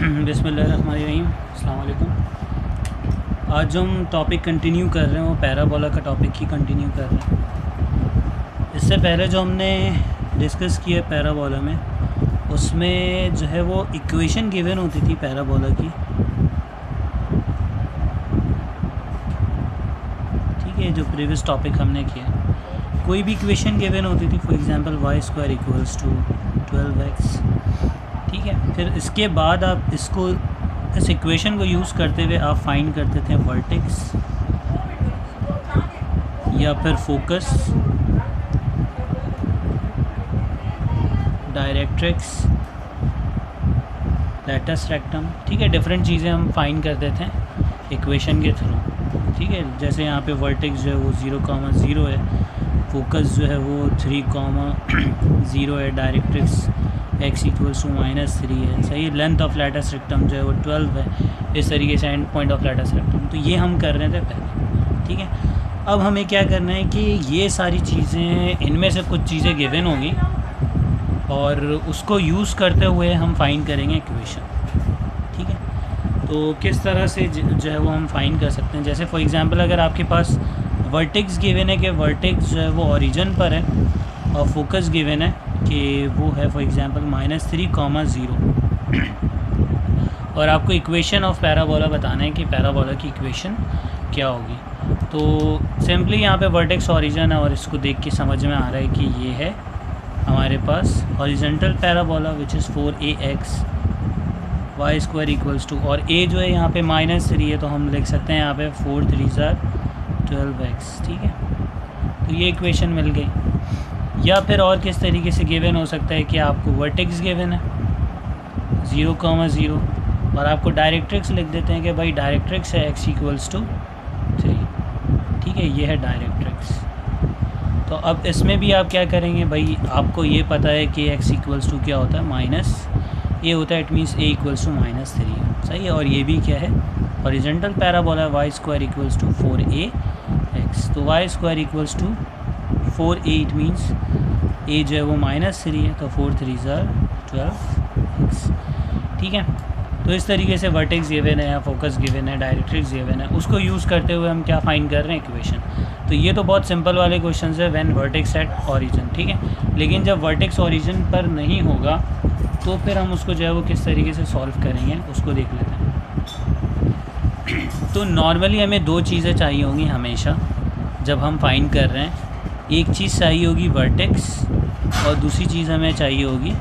बिस्मिल्लाहिर्रहमानिर्रहीम, अस्सलाम वालेकुम। आज जो हम टॉपिक कंटिन्यू कर रहे हैं वो पैराबोला का टॉपिक ही कंटिन्यू कर रहे हैं। इससे पहले जो हमने डिस्कस किया पैराबोला में, उसमें जो है वो इक्वेशन गिवन होती थी पैराबोला की, ठीक है। जो प्रीवियस टॉपिक हमने किया, कोई भी इक्वेशन गिवन होती थी, for example y² equals to 12x, ठीक है। फिर इसके बाद आप इस इक्वेशन को यूज़ करते हुए आप फाइंड करते थे वर्टेक्स या फिर फोकस, डायरेक्ट्रिक्स, लैटिस रेक्टम, ठीक है। डिफरेंट चीज़ें हम फाइंड करते थे इक्वेशन के थ्रू, ठीक है। जैसे यहाँ पे वर्टेक्स जो है वो 0,0 है, फोकस जो है वो 3,0 है, डायरेक्ट्रिक्स x इक्वल्स टू -3 है, सही। लेंथ ऑफ लैटिस रेक्टम जो है वो 12 है, इस तरीके से and point of lattice rectum. तो ये हम कर रहे थे पहले, ठीक है। अब हमें क्या करना है कि ये सारी चीज़ें, इनमें से कुछ चीज़ें गिवन होंगी और उसको यूज़ करते हुए हम फाइंड करेंगे इक्वेशन, ठीक है। तो किस तरह से जो है वो हम फाइंड कर सकते हैं, जैसे फॉर एग्जांपल अगर आपके पास वर्टेक्स गिवन है कि वर्टेक्स जो है वो ओरिजिन पर है और फोकस गिवन है कि वो है फॉर एग्जांपल -3,0 और आपको इक्वेशन ऑफ पैराबोला बताना है कि पैराबोला की इक्वेशन क्या होगी। तो सिंपली यहाँ पे वर्टेक्स ओरिजिन है और इसको देख के समझ में आ रहा है कि ये है हमारे पास horizontal parabola which is 4ax y² equals to, और a जो है यहाँ पे -3 है, तो हम लिख सकते हैं यहाँ पे 4 3 12x, ठीक है। तो ये इक्वेशन मिल गई। या फिर और किस तरीके से गिवन हो सकता है कि आपको वर्टेक्स गिवन है 0,0 और आपको डायरेक्ट्रिक्स लिख देते हैं कि भाई डायरेक्ट्रिक्स है x इक्वल्स टू 3, ठीक है। ये है डायरेक्ट्रिक्स। तो अब इसमें भी आप क्या करेंगे, भाई आपको ये पता है कि x इक्वल्स टू क्या होता है, -a होता है, it means a equals to -3, सही है। और ये भी क्या है, horizontal parabola y² equals to 4ax, तो y² equals to 4a, it means a जो है वो -3 है, तो 4 3 12x, ठीक है। तो इस तरीके से वर्टेक्स गिवन है या फोकस गिवन है, डायरेक्ट्रिक्स गिवन है, उसको यूज़ करते हुए हम क्या फाइंड कर रहे हैं, इक्वेशन। तो ये तो बहुत सिंपल वाले क्वेश्चन है, व्हेन वर्टेक्स एट ओरिजिन, ठीक है। लेकिन जब वर्टेक्स ओरिजिन पर नहीं होगा तो फिर हम उसको जो है वो किस तरीके से सॉल्व करेंगे उसको देख लेते हैं। तो नॉर्मली हमें दो चीज़ें चाहिए होंगी हमेशा जब हम फाइंड कर रहे हैं। एक चीज़ चाहिए होगी वर्टेक्स और दूसरी चीज़ हमें चाहिए होगी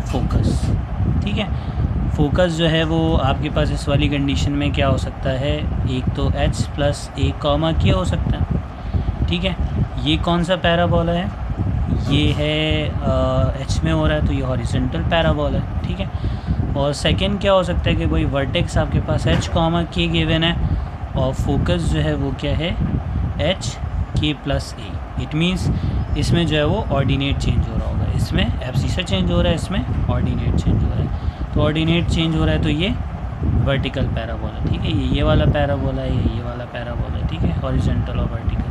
फोकस, ठीक है। फोकस जो है वो आपके पास इस वाली कंडीशन में क्या हो सकता है, एक तो h plus a comma k हो सकता है, ठीक है। ये कौन सा पैराबोला है, ये है h में हो रहा है, तो ये हॉरिजॉन्टल पैराबोला है, ठीक है। और सेकंड क्या हो सकता है कि भाई वर्टेक्स आपके पास h कॉमा k गिवन है और फोकस जो है वो क्या है, h k plus a, it means इसमें जो है वो ऑर्डिनेट चेंज हो रहा होगा, इसमें एब्सिसा चेंज हो रहा है, इसमें ऑर्डिनेट चेंज हो रहा है। तो ऑर्डिनेट चेंज हो रहा है तो ये वर्टिकल पैराबोला, ठीक है। ये वाला पैराबोला है, ये वाला पैराबोला है, ठीक है, हॉरिजॉन्टल और वर्टिकल।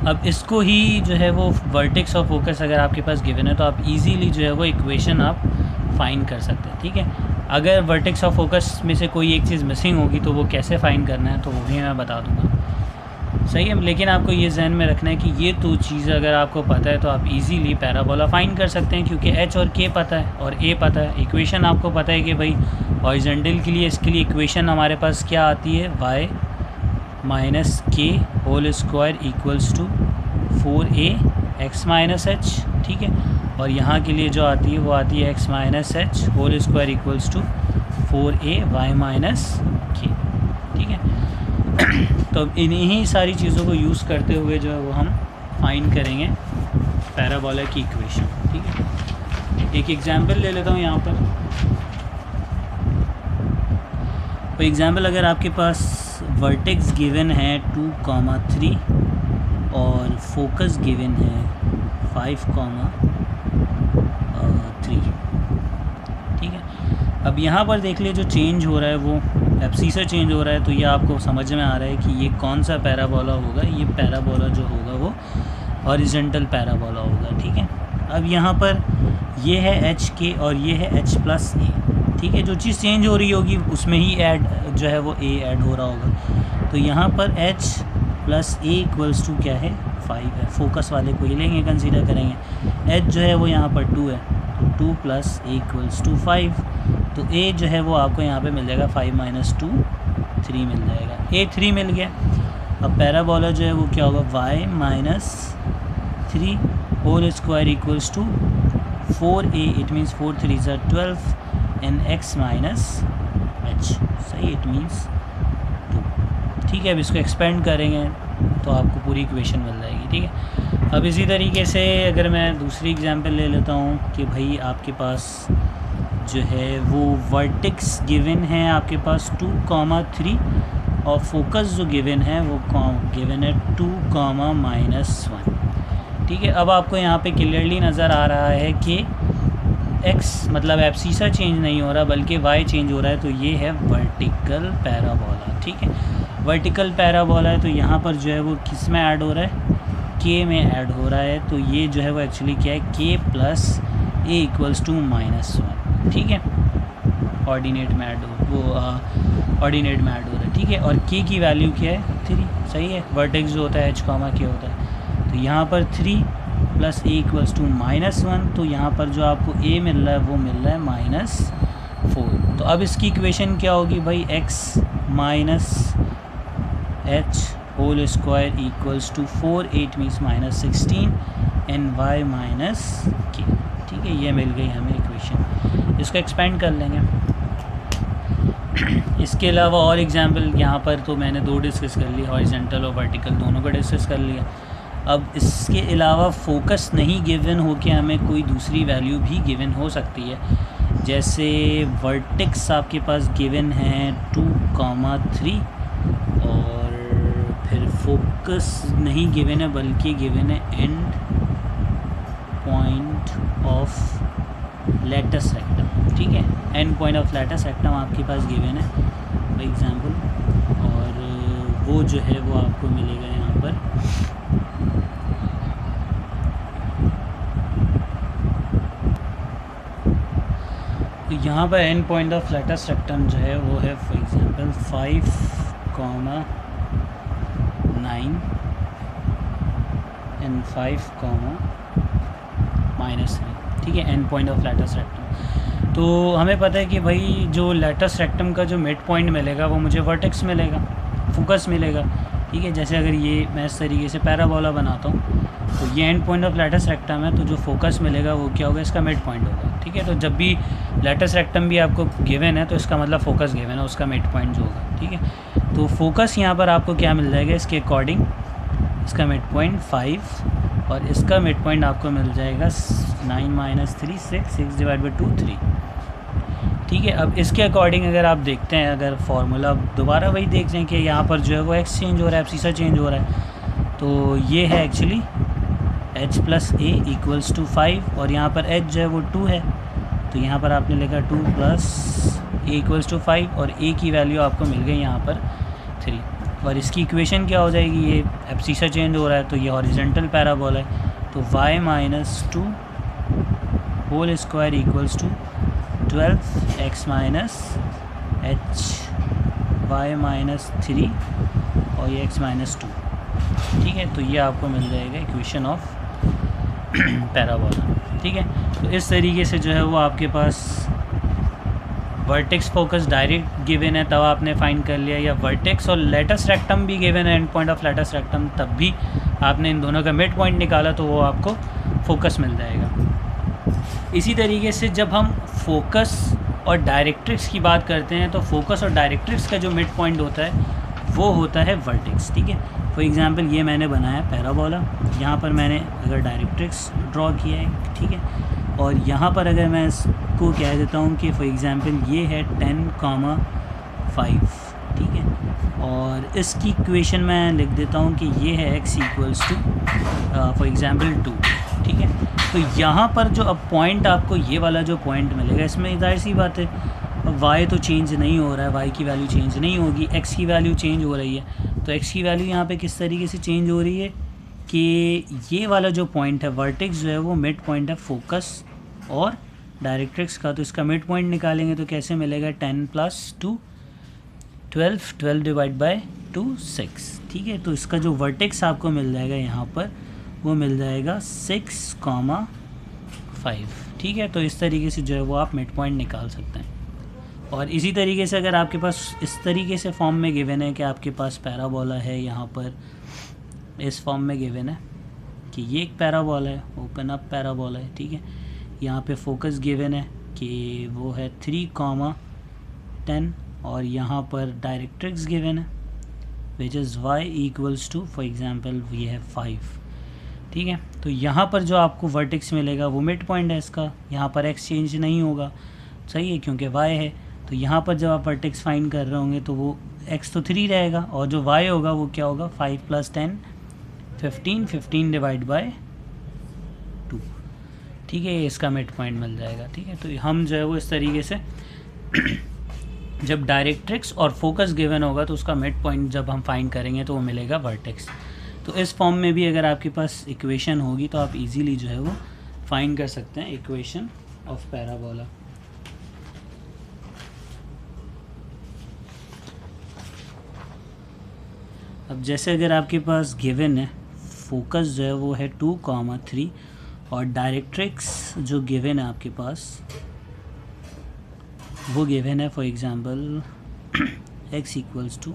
अब इसको ही जो है वो वर्टेक्स और फोकस अगर आपके पास गिवन है तो आप इजीली जो है वो इक्वेशन आप फाइंड कर सकते हैं, ठीक है। अगर वर्टेक्स और फोकस में से कोई एक चीज़ मिसिंग होगी तो वो कैसे फाइंड करना है तो वो भी मैं बता दूँगा, सही है। लेकिन आपको ये जहन में रखना है कि ये दो चीज़ें अगर आपको पता है तो आप इजीली पैराबोला फाइंड कर सकते हैं, क्योंकि h और k पता है और a पता है। इक्वेशन आपको पता है कि भाई हॉरिजॉन्टल के लिए, इसके लिए इक्वेशन हमारे पास क्या आती है, y - k whole square equals to 4ax - h, ठीक है। और यहाँ के लिए जो आती है वो आती है x - h whole square equals to 4ay - k, ठीक है। तो इन्हीं सारी चीज़ों को यूज़ करते हुए जो है वो हम फाइंड करेंगे पैराबोला की इक्वेशन, ठीक है। एक एग्जांपल ले लेता हूँ यहाँ पर। फॉर एग्जांपल अगर आपके पास वर्टेक्स गिवन है 2,3 और फोकस गिवन है 5,3, ठीक है। अब यहाँ पर देख लिए जो चेंज हो रहा है वो एब्सिसा चेंज हो रहा है, तो ये आपको समझ में आ रहा है कि ये कौन सा पैराबोला होगा। ये पैराबोला जो होगा वो हॉरिजॉन्टल पैराबोला होगा, ठीक है। अब यहाँ पर ये है एच के और ये है एच प्लस ए, ठीक है। जो चीज़ चेंज हो रही होगी उसमें ही ऐड जो है वो ए ऐड हो रहा होगा। तो यहाँ पर H plus A equals to क्या है 5 है, फोकस वाले को ही लेंगे, कंसीडर करेंगे। एच जो है वो यहाँ पर 2 है, तो 2 प्लस ए इक्वल्स टू 5, तो ए जो है वो आपको यहाँ पे मिल जाएगा 5 माइनस 2 3 मिल जाएगा, ए 3 मिल गया। अब पैराबोला जो है वो क्या होगा y minus 3 whole square equals to 4a, it means 4 3 ज़ा 12 एंड x माइनस h, सही, इट मीन्स 2, ठीक है। अब इसको एक्सपेंड करेंगे तो आपको पूरी इक्वेशन मिल जाएगी, ठीक है। अब इसी तरीके से अगर मैं दूसरी एग्जांपल ले लेता हूँ कि भाई आपके पास जो है वो वर्टेक्स गिवन है आपके पास 2, 3 और फोकस जो गिवन है वो गिवन है 2, -1, ठीक है। अब आपको यहाँ पे क्लियरली नज़र आ रहा है कि x मतलब एब्सिसा चेंज नहीं हो रहा बल्कि y चेंज हो रहा है, तो ये है वर्टिकल पैराबोला, ठीक है। वर्टिकल पैराबोला है तो यहाँ पर जो है वो किस में ऐड हो रहा है, k में ऐड हो रहा है। तो ये जो है वो एक्चुअली क्या है, k plus A equals to -1, ठीक है। ऑर्डिनेट में ऐड ऑर्डिनेट में ऐड हो रहा है, ठीक है। और k की वैल्यू क्या है 3, सही है। वर्टेक्स जो होता है h, k होता है, तो यहाँ पर 3 प्लस ए इक्वल्स टू -1, तो यहाँ पर जो आपको a मिल रहा है वो मिल रहा है -4। तो अब इसकी इक्वेशन क्या होगी भाई, x minus h whole square equals to 4, 8 means -16 and y minus k, ठीक है। ये मिल गई हमें इक्वेशन, इसको एक्सपेंड कर लेंगे। इसके अलावा और एग्जांपल यहाँ पर तो मैंने 2 डिस्कस कर लिए, हॉरिजॉन्टल और वर्टिकल दोनों को डिस्कस कर लिया। अब इसके अलावा फोकस नहीं गिवन हो के हमें कोई दूसरी वैल्यू भी गिवन हो सकती है, जैसे वर्टेक्स आपके पास गिवन है 2, 3 और फिर फोकस नहीं गिवन है बल्कि गिवन है end point of latus rectum, ठीक है। End point of latus rectum आपके पास गिवन है फॉर एग्जांपल, और वो जो है वो आपको मिलेगा यहाँ पर तो यहाँ पर end point of latus rectum जो है वो है फॉर एग्जांपल 5, 9 एंड 5, -3, ठीक है। End point of latus rectum, तो हमें पता है कि भाई जो लेटस रेक्टम का जो मिड पॉइंट मिलेगा वो मुझे वर्टेक्स मिलेगा, फोकस मिलेगा, ठीक है। जैसे अगर ये मैं इस तरीके से पैराबोला बनाता हूँ तो ये end point of latus rectum है, तो जो फोकस मिलेगा वो क्या होगा, इसका मिड पॉइंट होगा, ठीक है। तो जब भी लेटस रेक्टम भी आपको गिवन है तो इसका मतलब फोकस गिवन है, उसका मिड पॉइंट जो होगा, ठीक है। तो फोकस यहाँ पर आपको क्या मिल जाएगा, इसके अकॉर्डिंग इसका मिड पॉइंट 5 और इसका मिड पॉइंट आपको मिल जाएगा 9 - 3 6 डिवाइड बाई 2 3, ठीक है। अब इसके अकॉर्डिंग अगर आप देखते हैं, अगर फार्मूला दोबारा वही देख लें कि यहाँ पर जो है वो x चेंज हो रहा है, एब्सिसा चेंज हो रहा है, तो ये है actually h plus A equals to 5 और यहाँ पर h जो है वो 2 है, तो यहाँ पर आपने लिखा 2 प्लस ए इक्वल्स टू 5 और a की वैल्यू आपको मिल गई यहाँ पर 3, और इसकी इक्वेशन क्या हो जाएगी, ये एब्सिसा चेंज हो रहा है तो ये हॉरिजॉन्टल पैराबोला है, तो y minus 2 whole square equals to 12 x minus h y minus 3 और ये x माइनस 2, ठीक है। तो ये आपको मिल जाएगा इक्वेशन ऑफ पैराबोला, ठीक है। तो इस तरीके से जो है वो आपके पास वर्टेक्स फोकस डायरेक्ट गिवन है तब आपने फाइंड कर लिया, या वर्टेक्स और लेटस रेक्टम भी गिवन है, end point of latus rectum, तब भी आपने इन दोनों का मिड पॉइंट निकाला तो वो आपको फोकस मिल जाएगा। इसी तरीके से जब हम फोकस और डायरेक्ट्रिक्स की बात करते हैं तो फोकस और डायरेक्ट्रिक्स का जो मिड पॉइंट होता है वो होता है वर्टेक्स, ठीक है। फॉर एग्जांपल ये मैंने बनाया पैराबोला, यहाँ पर मैंने अगर डायरेक्ट्रिक्स ड्रॉ किया है, ठीक है, और यहाँ पर अगर मैं इसको कह देता हूँ कि फॉर एग्जांपल ये है 10, 5, ठीक है, और इसकी इक्वेशन मैं लिख देता हूँ कि ये है x equals to for example 2, ठीक है। तो यहाँ पर जो अब पॉइंट आपको ये वाला जो पॉइंट मिलेगा, इसमें जाहिर सी बात है y तो चेंज नहीं हो रहा है, y की वैल्यू चेंज नहीं होगी, x की वैल्यू चेंज हो रही है। तो x की वैल्यू यहाँ पे किस तरीके से चेंज हो रही है कि ये वाला जो पॉइंट है वर्टेक्स जो है वो मिड पॉइंट है फोकस और डायरेक्ट्रिक्स का, तो इसका मिड पॉइंट निकालेंगे तो कैसे मिलेगा, 10 + 2 12, 12 डिवाइड बाय 2 6। ठीक है, तो इसका जो वर्टेक्स आपको मिल जाएगा यहाँ पर वो मिल जाएगा 6,5। ठीक है, तो इस तरीके से जो है वो आप मिड पॉइंट निकाल सकते हैं। और इसी तरीके से अगर आपके पास इस तरीके से फॉर्म में गिवन है कि आपके पास पैराबोला है, यहाँ पर इस फॉर्म में गिवन है कि ये एक पैराबोला है, ओपन अप पैराबोला है। ठीक है, यहाँ पे फोकस गिवन है कि वो है 3,10 और यहाँ पर डायरेक्ट्रिक्स गिवन है which is y = for example ये है 5। ठीक है, तो यहाँ पर जो आपको वर्टेक्स मिलेगा वो मिड पॉइंट है इसका, यहाँ पर x चेंज नहीं होगा, सही है, क्योंकि y है। तो यहाँ पर जब आप वर्टेक्स फाइंड कर रहे होंगे तो वो x तो 3 रहेगा और जो y होगा वो क्या होगा, 5 + 10 15, 15 डिवाइड बाय 2। ठीक है, ये इसका मिड पॉइंट मिल जाएगा। ठीक है, तो हम जो है वो इस तरीके से जब डायरेक्ट्रिक्स और फोकस गिवन होगा तो उसका मिड पॉइंट जब हम फाइंड करेंगे तो वो मिलेगा वर्टेक्स। तो इस फॉर्म में भी अगर आपके पास इक्वेशन होगी तो आप इजीली जो है वो फाइंड कर सकते हैं इक्वेशन ऑफ पैराबोला। अब जैसे अगर आपके पास गिवन है फोकस जो है वो है 2,3 और डायरेक्ट्रिक्स जो गिवन है आपके पास वो गिवन है फॉर एग्जांपल x =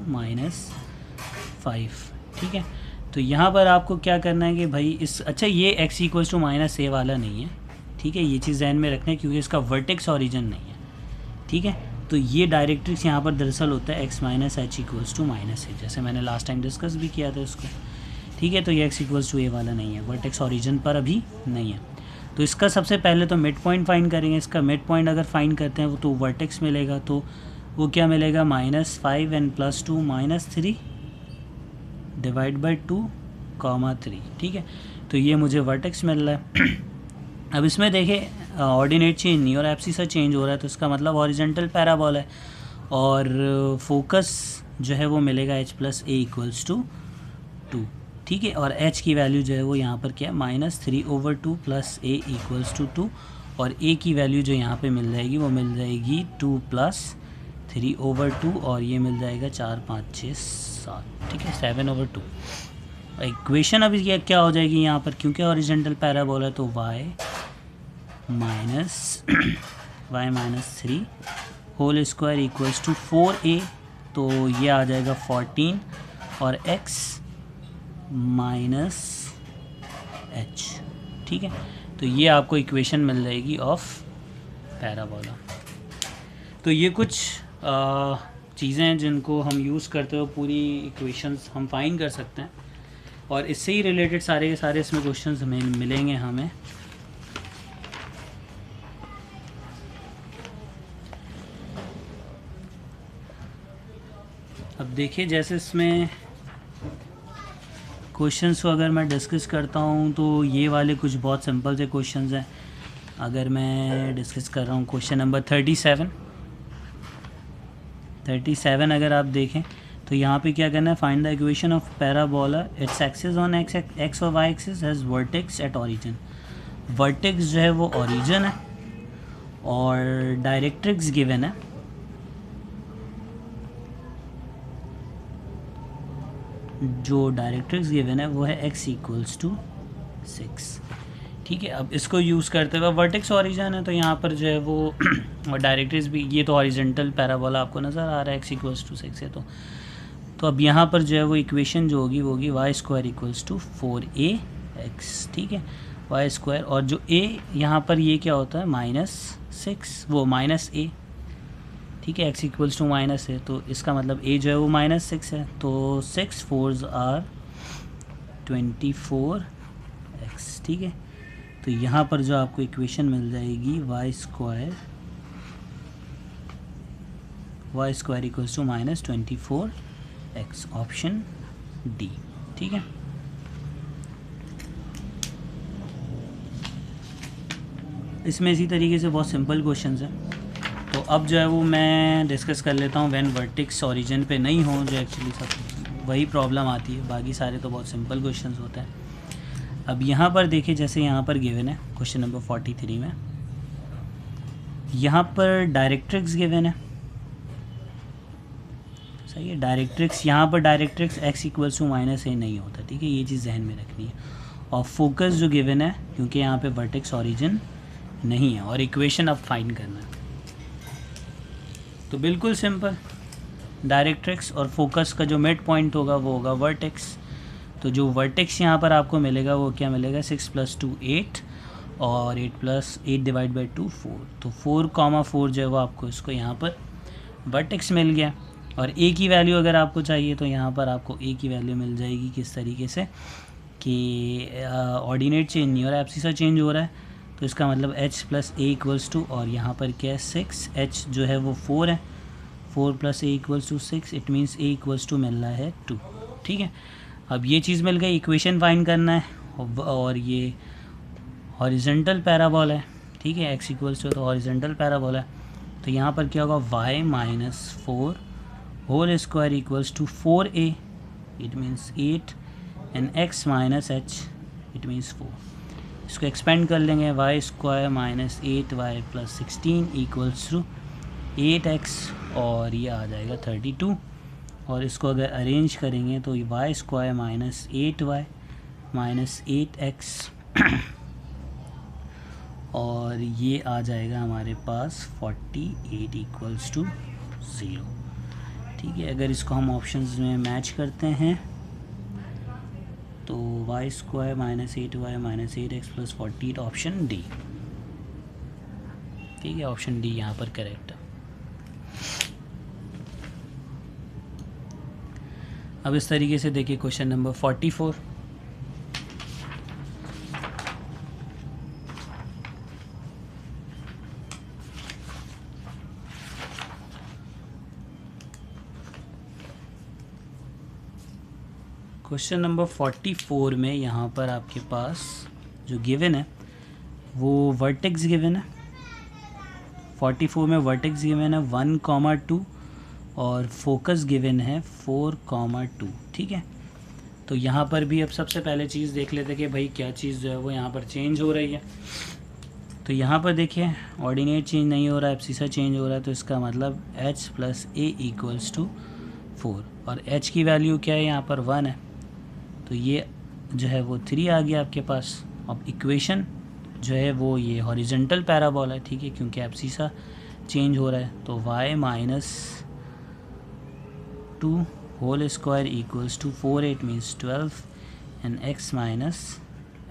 -5। ठीक है, तो यहाँ पर आपको क्या करना है कि भाई इस, अच्छा ये x = -a वाला नहीं है। ठीक है, ये चीज़ ध्यान में रखना है क्योंकि इसका वर्टेक्स ओरिजिन नहीं है। ठीक है, तो ये डायरेक्ट्रिक्स यहाँ पर दरअसल होता है x - h = -a, जैसे मैंने लास्ट टाइम डिस्कस भी किया था इसको। ठीक है, तो ये x = a वाला नहीं है, वर्टेक्स ओरिजिन पर अभी नहीं है। तो इसका सबसे पहले तो मिड पॉइंट फाइंड करेंगे। इसका मिड पॉइंट अगर फाइंड करते हैं वो तो वर्टेक्स मिलेगा, तो वो क्या मिलेगा, -5 n + 2 -3 डिवाइड बाई 2,3। ठीक है, तो ये मुझे वर्टेक्स मिल रहा है। अब इसमें देखें ऑर्डिनेट चेंज नहीं और एब्सिसा चेंज हो रहा है, तो इसका मतलब हॉरिजॉन्टल पैराबोला है और फोकस जो है वो मिलेगा h + a = 2। ठीक है, और h की वैल्यू जो है वो यहाँ पर क्या है, -3/2 + a = 2 और a की वैल्यू जो यहाँ पे मिल जाएगी वो मिल जाएगी 2 + 3/2 और ये मिल जाएगा 4, 5, 6, 7। ठीक है, 7/2। इक्वेशन अभी ये क्या हो जाएगी यहाँ पर, क्योंकि हॉरिजॉन्टल पैराबोला तो y - 3 whole square equals to 4a, तो ये आ जाएगा 14 और x -h। ठीक है, तो ये आपको इक्वेशन मिल जाएगी ऑफ पैराबोला। तो ये कुछ चीज़ें हैं जिनको हम यूज़ करते हुए पूरी इक्वेशंस हम फाइंड कर सकते हैं और इससे ही रिलेटेड सारे के सारे इसमें क्वेश्चंस हमें मिलेंगे हमें। अब देखिए जैसे इसमें क्वेश्चंस को अगर मैं डिस्कस करता हूँ तो ये वाले कुछ बहुत सिंपल से क्वेश्चंस हैं। अगर मैं डिस्कस कर रहा हूँ क्वेश्चन नंबर 37 अगर आप देखें तो यहाँ पे क्या करना है, find the equation of parabola, its axis on x और y axis has vertex at origin. Vertex जो है वो ओरिजिन है और डायरेक्ट्रिक्स गिवन है। जो डायरेक्ट्रिक्स गिवन है वो है x = 6। ठीक है, अब इसको यूज़ करते हुए वर्टेक्स ओरिजिन है तो यहाँ पर जो है वो और डायरेक्ट्रिक्स भी, ये तो हॉरिजॉन्टल पैराबोला आपको नज़र आ रहा है x = 6 है। तो अब यहाँ पर जो है वो इक्वेशन जो होगी वो होगी y² = 4ax। ठीक है, y² और जो a यहाँ पर ये क्या होता है -6, वो -a। ठीक है, x = -a, तो इसका मतलब a जो है वो -6 है, तो 6 4s are 24x। ठीक है, तो यहाँ पर जो आपको इक्वेशन मिल जाएगी y² = -24x, ऑप्शन डी। ठीक है, इसमें इसी तरीके से बहुत सिंपल क्वेश्चंस हैं। तो अब जो है वो मैं डिस्कस कर लेता हूँ व्हेन वर्टेक्स ओरिजिन पे नहीं हो, जो एक्चुअली सब वही प्रॉब्लम आती है, बाकी सारे तो बहुत सिंपल क्वेश्चंस होते हैं। अब यहाँ पर देखिए जैसे यहाँ पर गिवन है क्वेश्चन नंबर 43 में यहाँ पर डायरेक्ट्रिक्स गिवन है, सही है। डायरेक्ट्रिक्स यहाँ पर directrix x equals to minus a नहीं होता, ठीक है, ये चीज़ जहन में रखनी है। और फोकस जो गिवन है, क्योंकि यहाँ पे वर्टेक्स ओरिजिन नहीं है, और इक्वेशन अब फाइंड करना है। तो बिल्कुल सिंपल, डायरेक्ट्रिक्स और फोकस का जो मिड पॉइंट होगा वो होगा वर्टेक्स। तो जो वर्टेक्स यहाँ पर आपको मिलेगा वो क्या मिलेगा, 6 + 2 8 और 8 + 8 डिवाइड बाई 2 4। तो 4,4 जो है वो आपको इसको यहाँ पर वर्टेक्स मिल गया। और ए की वैल्यू अगर आपको चाहिए तो यहाँ पर आपको ए की वैल्यू मिल जाएगी किस तरीके से कि ऑर्डिनेट चेंज नहीं हो रहा है, एब्सिसा चेंज हो रहा है। तो इसका मतलब h + a इक्वल्स टू, और यहाँ पर क्या है 6, h जो है वो 4 है, 4 + a equals to 6, it means a equals to मिल रहा है 2, ठीक है। अब ये चीज़ मिल गई, इक्वेशन फाइंड करना है, और ये हॉरिजेंटल पैराबोला है, ठीक है, x इक्वल्स टू तो हॉरिजेंटल पैराबोला है। तो यहाँ पर क्या होगा, y - 4 whole square equals to 4a, it means 8, and x - h, it means 4। इसको एक्सपेंड कर लेंगे, y² - 8y + 16 equals to 8x, और ये आ जाएगा 32। और इसको अगर अरेंज करेंगे तो y² - 8y - 8x और ये आ जाएगा हमारे पास 48 इक्वल्स टू 0, ठीक है। अगर इसको हम ऑप्शंस में मैच करते हैं तो y² - 8y - 8x + 48, option D, ठीक है, ऑप्शन डी यहाँ पर करेक्ट है। अब इस तरीके से देखिए क्वेश्चन नंबर 44। क्वेश्चन नंबर 44 में यहाँ पर आपके पास जो गिवन है वो वर्टेक्स गिवन है। 44 में वर्टेक्स गिवन है 1,2 और फोकस गिवन है 4,2, ठीक है। तो यहाँ पर भी अब सबसे पहले चीज़ देख लेते हैं कि भाई क्या चीज़ जो है वो यहाँ पर चेंज हो रही है। तो यहाँ पर देखिए ऑर्डिनेट चेंज नहीं हो रहा है, एब्सिसा चेंज हो रहा है, तो इसका मतलब h + a इक्वल्स टू 4, और h की वैल्यू क्या है यहाँ पर 1 है, तो ये जो है वो 3 आ गया आपके पास। अब इक्वेशन जो है वो ये हॉरिजेंटल पैराबोला है, ठीक है, क्योंकि एब्सिसा चेंज हो रहा है। तो y - 2 whole square equals to 4, 8 means 12, and x -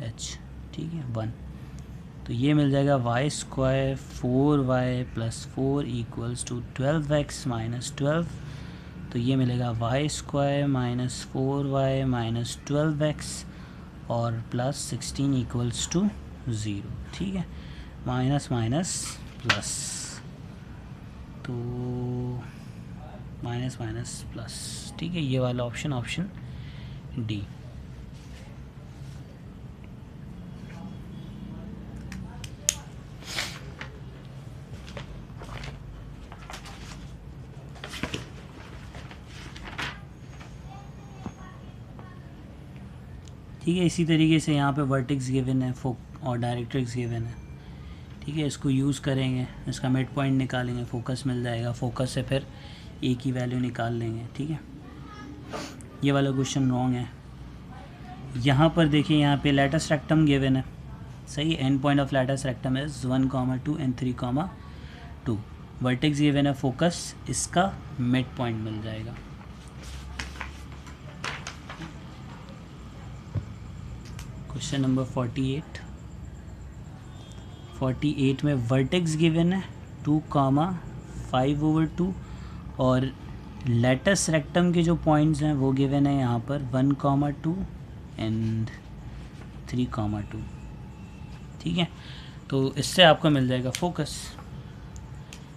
h, ठीक है, 1। तो ये मिल जाएगा y² 4y + 4 equals to 12x - 12। तो ये मिलेगा y² - 4y - 12x और + 16 इक्वल्स टू 0, ठीक है, माइनस माइनस प्लस, तो माइनस माइनस प्लस, ठीक है, ये वाला ऑप्शन, ऑप्शन डी। ठीक है, इसी तरीके से यहाँ पे वर्टेक्स गिवन है और डायरेक्ट्रिक्स गिवन है, ठीक है। इसको यूज़ करेंगे, इसका मिड पॉइंट निकालेंगे, फोकस मिल जाएगा, फोकस से फिर ए की वैल्यू निकाल लेंगे, ठीक है। ये वाला क्वेश्चन रॉन्ग है। यहाँ पर देखिए, यहाँ पे लैटस रेक्टम गिवन है, सही, and point of latus rectum is 1,2 and 3,2। Vertex given है फोकस, इसका मिड पॉइंट मिल जाएगा। क्वेश्चन नंबर 48 में वर्टेक्स गिवन है 2,5/2 और लैटस रेक्टम के जो पॉइंट्स हैं वो गिवन है यहाँ पर 1,2 एंड 3,2, ठीक है। तो इससे आपको मिल जाएगा focus,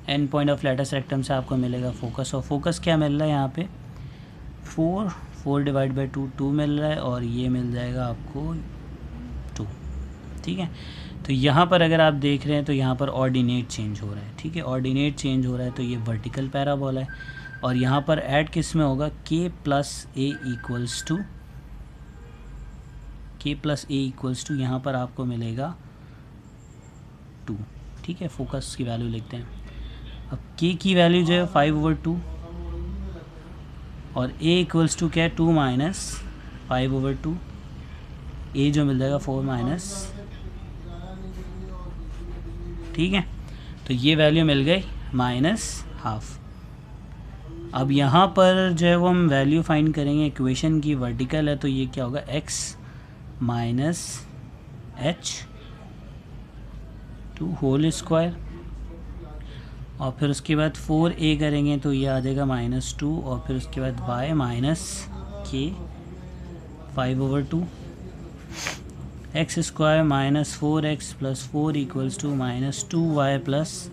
and point of latus rectum से आपको मिलेगा फोकस। और फोकस क्या मिल रहा है यहाँ पे 4 डिवाइड बाई 2 मिल रहा है, और ये मिल जाएगा आपको 2, ठीक है। तो यहाँ पर अगर आप देख रहे हैं तो यहाँ पर ऑर्डिनेट चेंज हो रहा है, ठीक है, ऑर्डिनेट चेंज हो रहा है, तो ये वर्टिकल पैराबोला है। और यहाँ पर ऐड किस में होगा, k + a इक्वल्स टू यहाँ पर आपको मिलेगा 2, ठीक है, फोकस की वैल्यू लिखते हैं। अब के की वैल्यू जो है 5/2 और ए इक्वल्स टू क्या है 2 माइनस 5/2, ए जो मिल जाएगा 4 माइनस, ठीक है। तो ये वैल्यू मिल गई -12। अब यहाँ पर जो है वो हम वैल्यू फाइंड करेंगे इक्वेशन की, वर्टिकल है तो ये क्या होगा x minus h to whole square, और फिर उसके बाद 4a करेंगे तो ये आ जाएगा -2, और फिर उसके बाद y minus k 5/2, x square minus 4x plus 4 equals to -2y plus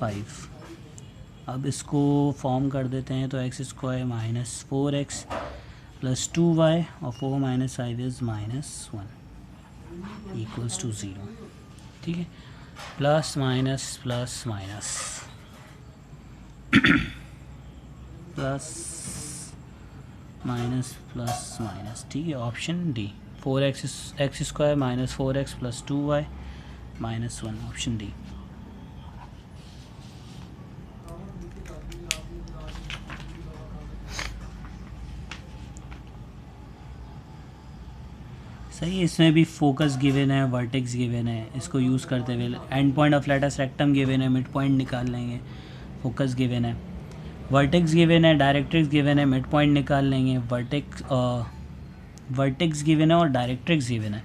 5। अब इसको फॉर्म कर देते हैं तो x square minus 4x plus 2y और 4 माइनस 5 इज़ -1 इक्वल्स टू 0, ठीक है। Plus minus plus minus plus minus plus minus, ठीक है। Option D 4x x square minus 4x plus 2y -1, option D. सही है, इसमें भी फोकस गिवन है, वर्टेक्स गिवन है, इसको यूज़ करते हुए end point of latus rectum given है, मिड पॉइंट निकाल लेंगे, फोकस गिवन है, वर्टेक्स गिवन है, डायरेक्ट्रिक्स गिवन है, मिड पॉइंट निकाल लेंगे, वर्टेक्स गिवन है और डायरेक्ट्रिक्स गिवन है।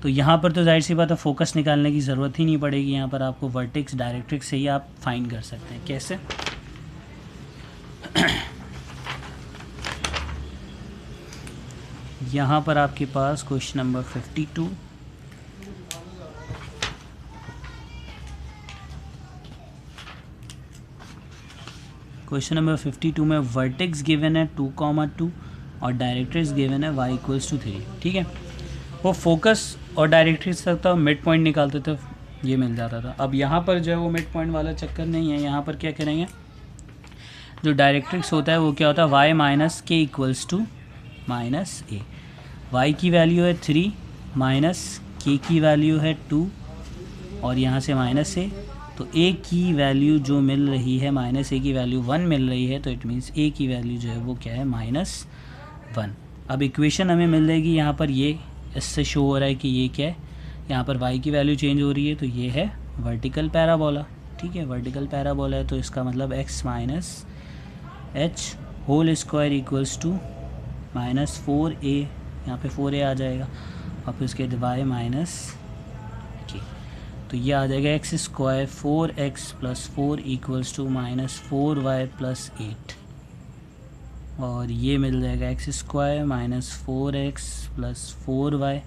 तो यहाँ पर तो जाहिर सी बात है फोकस निकालने की ज़रूरत ही नहीं पड़ेगी, यहाँ पर आपको वर्टेक्स डायरेक्ट्रिक्स से ही आप फाइंड कर सकते हैं। कैसे? यहाँ पर आपके पास क्वेश्चन नंबर 52, क्वेश्चन नंबर 52 में वर्टेक्स गिवन है 2,2 और डायरेक्ट्रिक्स गिवन है y इक्वल्स टू 3, ठीक है। वो फोकस और डायरेक्ट्रिक्स तक था, मिड पॉइंट निकालते थे, ये मिल जाता था। अब यहाँ पर जो है वो मिड पॉइंट वाला चक्कर नहीं है, यहाँ पर क्या करेंगे, जो डायरेक्ट्रिक्स होता है वो क्या होता है y minus k equals to minus a. y की वैल्यू है 3 माइनस k की वैल्यू है 2 और यहाँ से माइनस ए, तो a की वैल्यू जो मिल रही है -a की वैल्यू 1 मिल रही है, तो इट मीन्स a की वैल्यू जो है वो क्या है -1। अब इक्वेशन हमें मिल जाएगी, यहाँ पर ये इससे शो हो रहा है कि ये क्या है, यहाँ पर y की वैल्यू चेंज हो रही है, तो ये है वर्टिकल पैराबोला, ठीक है। वर्टिकल पैराबोला है तो इसका मतलब x minus h whole square equals to -4a, यहाँ पे 4a आ जाएगा, और फिर उसके बाद y माइनस k, तो ये आ जाएगा x square 4x plus 4 equals to -4y plus 8, और ये मिल जाएगा x square -4x plus 4y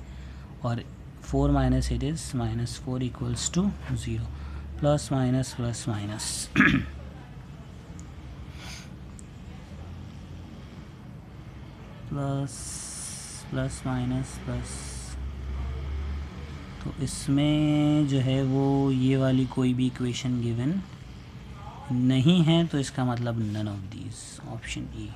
और 4 minus 8 is -4 equals to 0, plus minus plus minus plus plus minus plus. तो इसमें जो है वो ये वाली कोई भी इक्वेशन गिवन नहीं है, तो इसका मतलब none of these, option E.